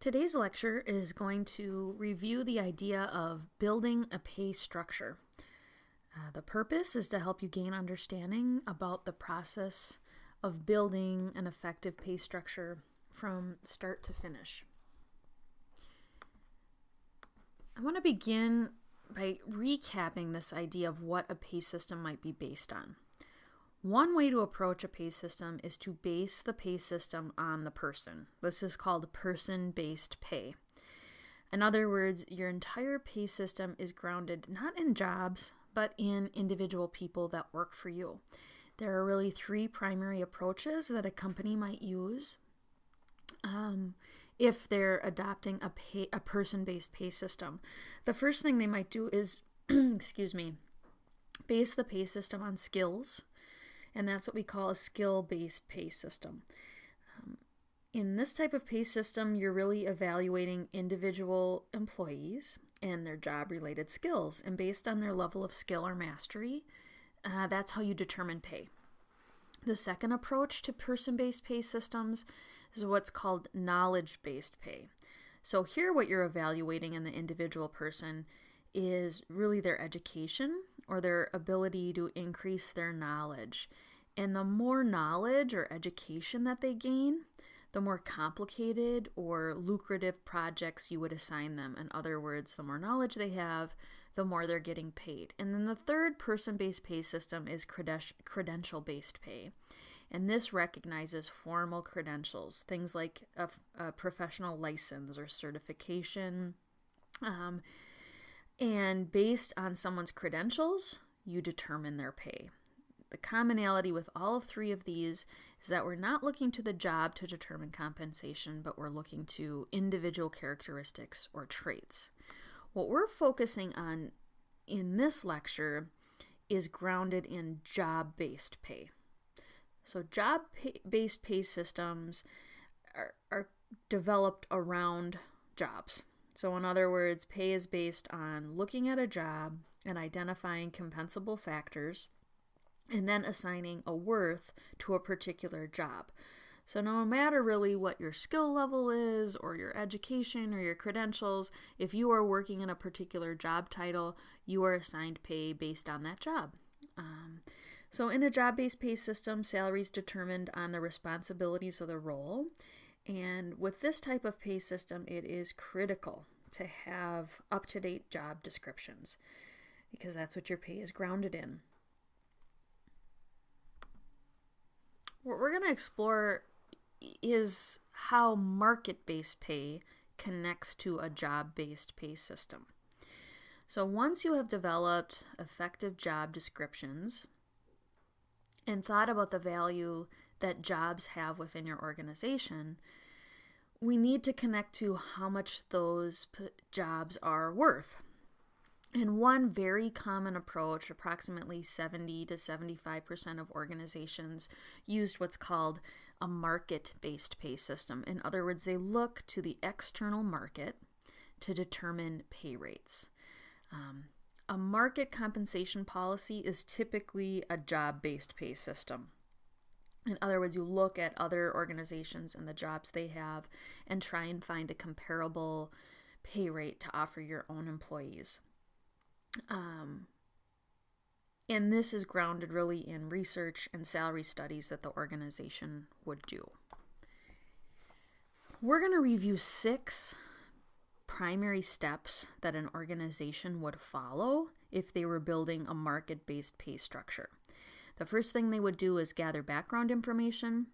Today's lecture is going to review the idea of building a pay structure. The purpose is to help you gain understanding about the process of building an effective pay structure from start to finish. I want to begin by recapping this idea of what a pay system might be based on. One way to approach a pay system is to base the pay system on the person. This is called person-based pay. In other words, your entire pay system is grounded not in jobs, but in individual people that work for you. There are really three primary approaches that a company might use if they're adopting a person-based pay system. The first thing they might do is, base the pay system on skills. And that's what we call a skill-based pay system. In this type of pay system, you're really evaluating individual employees and their job-related skills. And based on their level of skill or mastery, that's how you determine pay. The second approach to person-based pay systems is what's called knowledge-based pay. So here what you're evaluating in the individual person is really their education or their ability to increase their knowledge. And the more knowledge or education that they gain, the more complicated or lucrative projects you would assign them. In other words, the more knowledge they have, the more they're getting paid. And then the third person-based pay system is credential-based pay. And this recognizes formal credentials, things like a professional license or certification. And based on someone's credentials, you determine their pay. The commonality with all three of these is that we're not looking to the job to determine compensation, but we're looking to individual characteristics or traits. What we're focusing on in this lecture is grounded in job-based pay. So job-based pay systems are developed around jobs. So in other words, pay is based on looking at a job and identifying compensable factors and then assigning a worth to a particular job. So no matter really what your skill level is or your education or your credentials, if you are working in a particular job title, you are assigned pay based on that job. So in a job-based pay system, salary is determined on the responsibilities of the role. And with this type of pay system, it is critical to have up-to-date job descriptions because that's what your pay is grounded in. What we're going to explore is how market-based pay connects to a job-based pay system. So once you have developed effective job descriptions and thought about the value that jobs have within your organization, we need to connect to how much those jobs are worth. And one very common approach, approximately 70 to 75% of organizations used what's called a market-based pay system. In other words, they look to the external market to determine pay rates. A market compensation policy is typically a job-based pay system. In other words, you look at other organizations and the jobs they have and try and find a comparable pay rate to offer your own employees. And this is grounded really in research and salary studies that the organization would do. We're going to review 6 primary steps that an organization would follow if they were building a market-based pay structure. The first thing they would do is gather background information.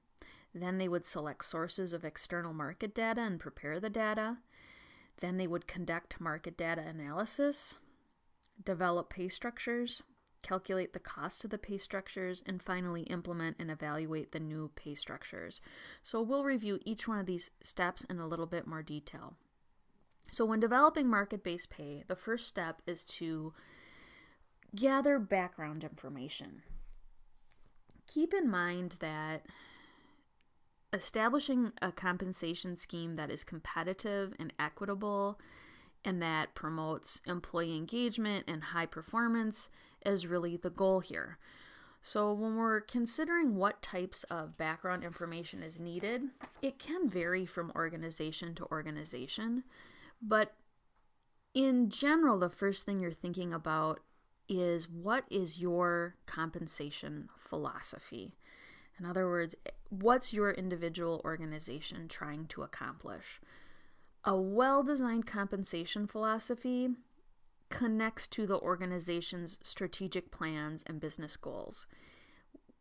Then they would select sources of external market data and prepare the data. Then they would conduct market data analysis, develop pay structures, calculate the cost of the pay structures, and finally implement and evaluate the new pay structures. So we'll review each one of these steps in a little bit more detail. So when developing market-based pay, the first step is to gather background information. Keep in mind that establishing a compensation scheme that is competitive and equitable and that promotes employee engagement and high performance is really the goal here. So when we're considering what types of background information is needed, it can vary from organization to organization, but in general, the first thing you're thinking about is what is your compensation philosophy? In other words, what's your individual organization trying to accomplish? A well-designed compensation philosophy connects to the organization's strategic plans and business goals.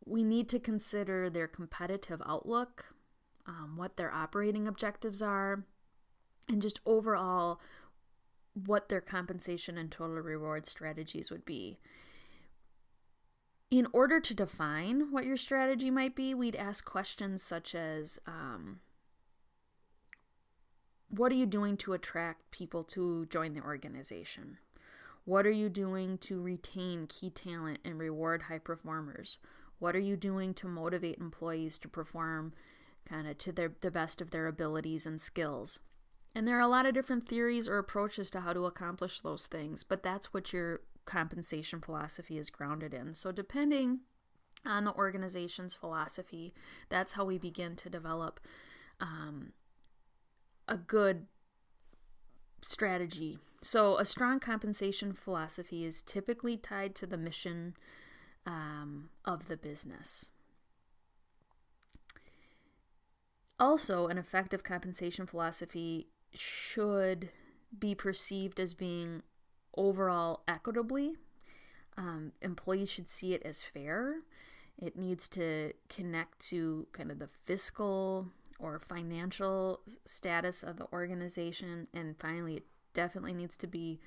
We need to consider their competitive outlook, what their operating objectives are, and just overall what their compensation and total reward strategies would be. In order to define what your strategy might be, we'd ask questions such as, what are you doing to attract people to join the organization? What are you doing to retain key talent and reward high performers? What are you doing to motivate employees to perform kind of to the best of their abilities and skills? And there are a lot of different theories or approaches to how to accomplish those things, but that's what your compensation philosophy is grounded in. So depending on the organization's philosophy, that's how we begin to develop a good strategy. So a strong compensation philosophy is typically tied to the mission of the business. Also, an effective compensation philosophy should be perceived as being overall equitably. Employees should see it as fair. It needs to connect to kind of the fiscal or financial status of the organization. And finally, it definitely needs to be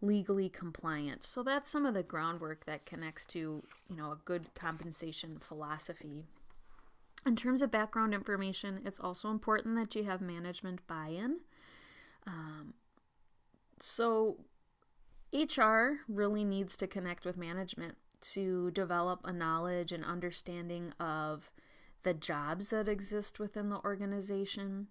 legally compliant. So that's some of the groundwork that connects to, a good compensation philosophy. In terms of background information, it's also important that you have management buy-in. So HR really needs to connect with management to develop a knowledge and understanding of the jobs that exist within the organization,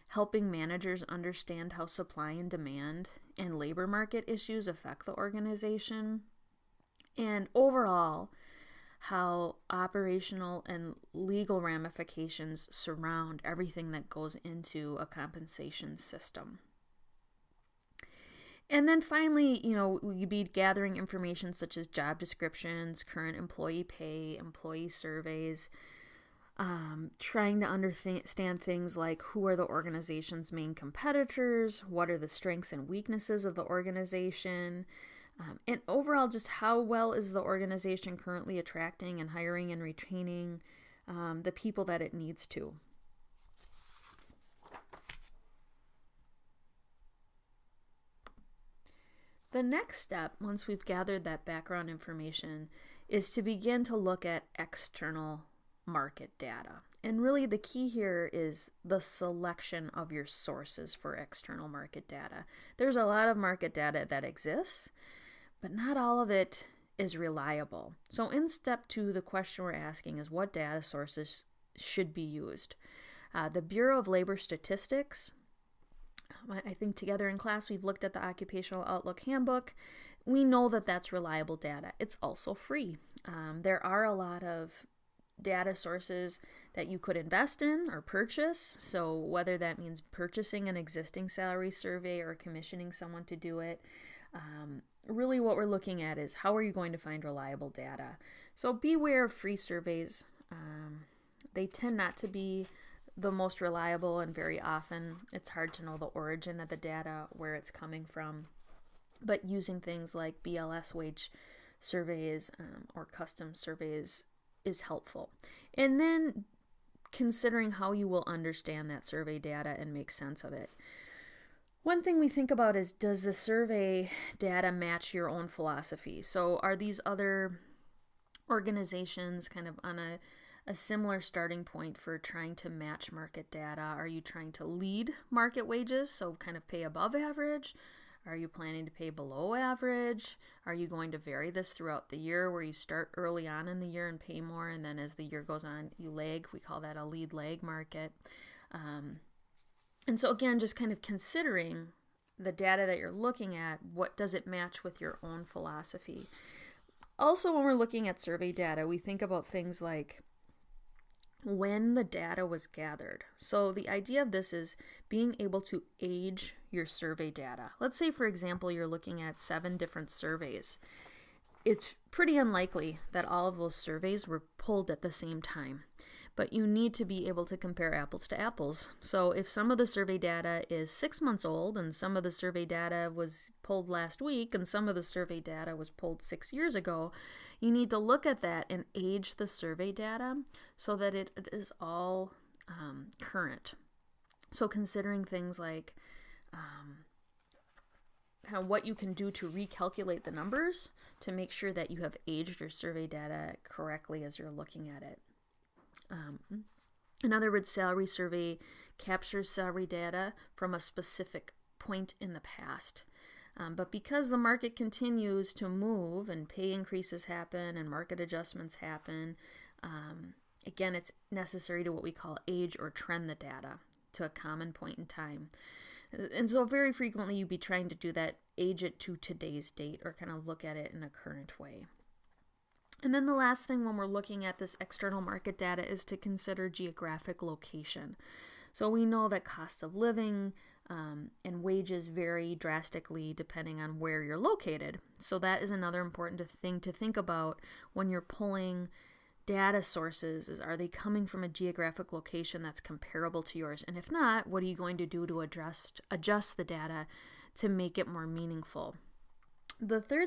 helping managers understand how supply and demand and labor market issues affect the organization, and overall, how operational and legal ramifications surround everything that goes into a compensation system. And then finally, you'd be gathering information such as job descriptions, current employee pay, employee surveys, trying to understand things like who are the organization's main competitors, what are the strengths and weaknesses of the organization, and overall just how well is the organization currently attracting and hiring and retaining the people that it needs to. The next step, once we've gathered that background information, is to begin to look at external market data. And really the key here is the selection of your sources for external market data. There's a lot of market data that exists, but not all of it is reliable. So in step 2, the question we're asking is what data sources should be used. The Bureau of Labor Statistics, I think together in class we've looked at the Occupational Outlook Handbook. We know that that's reliable data. It's also free. There are a lot of data sources that you could invest in or purchase. So whether that means purchasing an existing salary survey or commissioning someone to do it, really what we're looking at is how are you going to find reliable data. So beware of free surveys. They tend not to be the most reliable, and very often it's hard to know the origin of the data, where it's coming from. But using things like BLS wage surveys or custom surveys is helpful. And then considering how you will understand that survey data and make sense of it. One thing we think about is, does the survey data match your own philosophy? So are these other organizations kind of on a similar starting point for trying to match market data? Are you trying to lead market wages, so kind of pay above average? Are you planning to pay below average? Are you going to vary this throughout the year, where you start early on in the year and pay more, and then as the year goes on, you lag? We call that a lead-lag market. And so again, just kind of considering the data that you're looking at, what does it match with your own philosophy? Also, when we're looking at survey data, we think about things like when the data was gathered. So the idea of this is being able to age your survey data. Let's say, for example, you're looking at 7 different surveys. It's pretty unlikely that all of those surveys were pulled at the same time, but you need to be able to compare apples to apples. So if some of the survey data is 6 months old and some of the survey data was pulled last week and some of the survey data was pulled 6 years ago, you need to look at that and age the survey data so that it is all current. So considering things like kind of what you can do to recalculate the numbers to make sure that you have aged your survey data correctly as you're looking at it. In other words, salary survey captures salary data from a specific point in the past. But because the market continues to move and pay increases happen and market adjustments happen, again, it's necessary to what we call age or trend the data to a common point in time. And so very frequently you'd be trying to do that, age it to today's date or kind of look at it in a current way. And then the last thing when we're looking at this external market data is to consider geographic location. So we know that cost of living and wages vary drastically depending on where you're located. So that is another important thing to think about when you're pulling data sources. Is, are they coming from a geographic location that's comparable to yours? And if not, what are you going to do to adjust the data to make it more meaningful? The third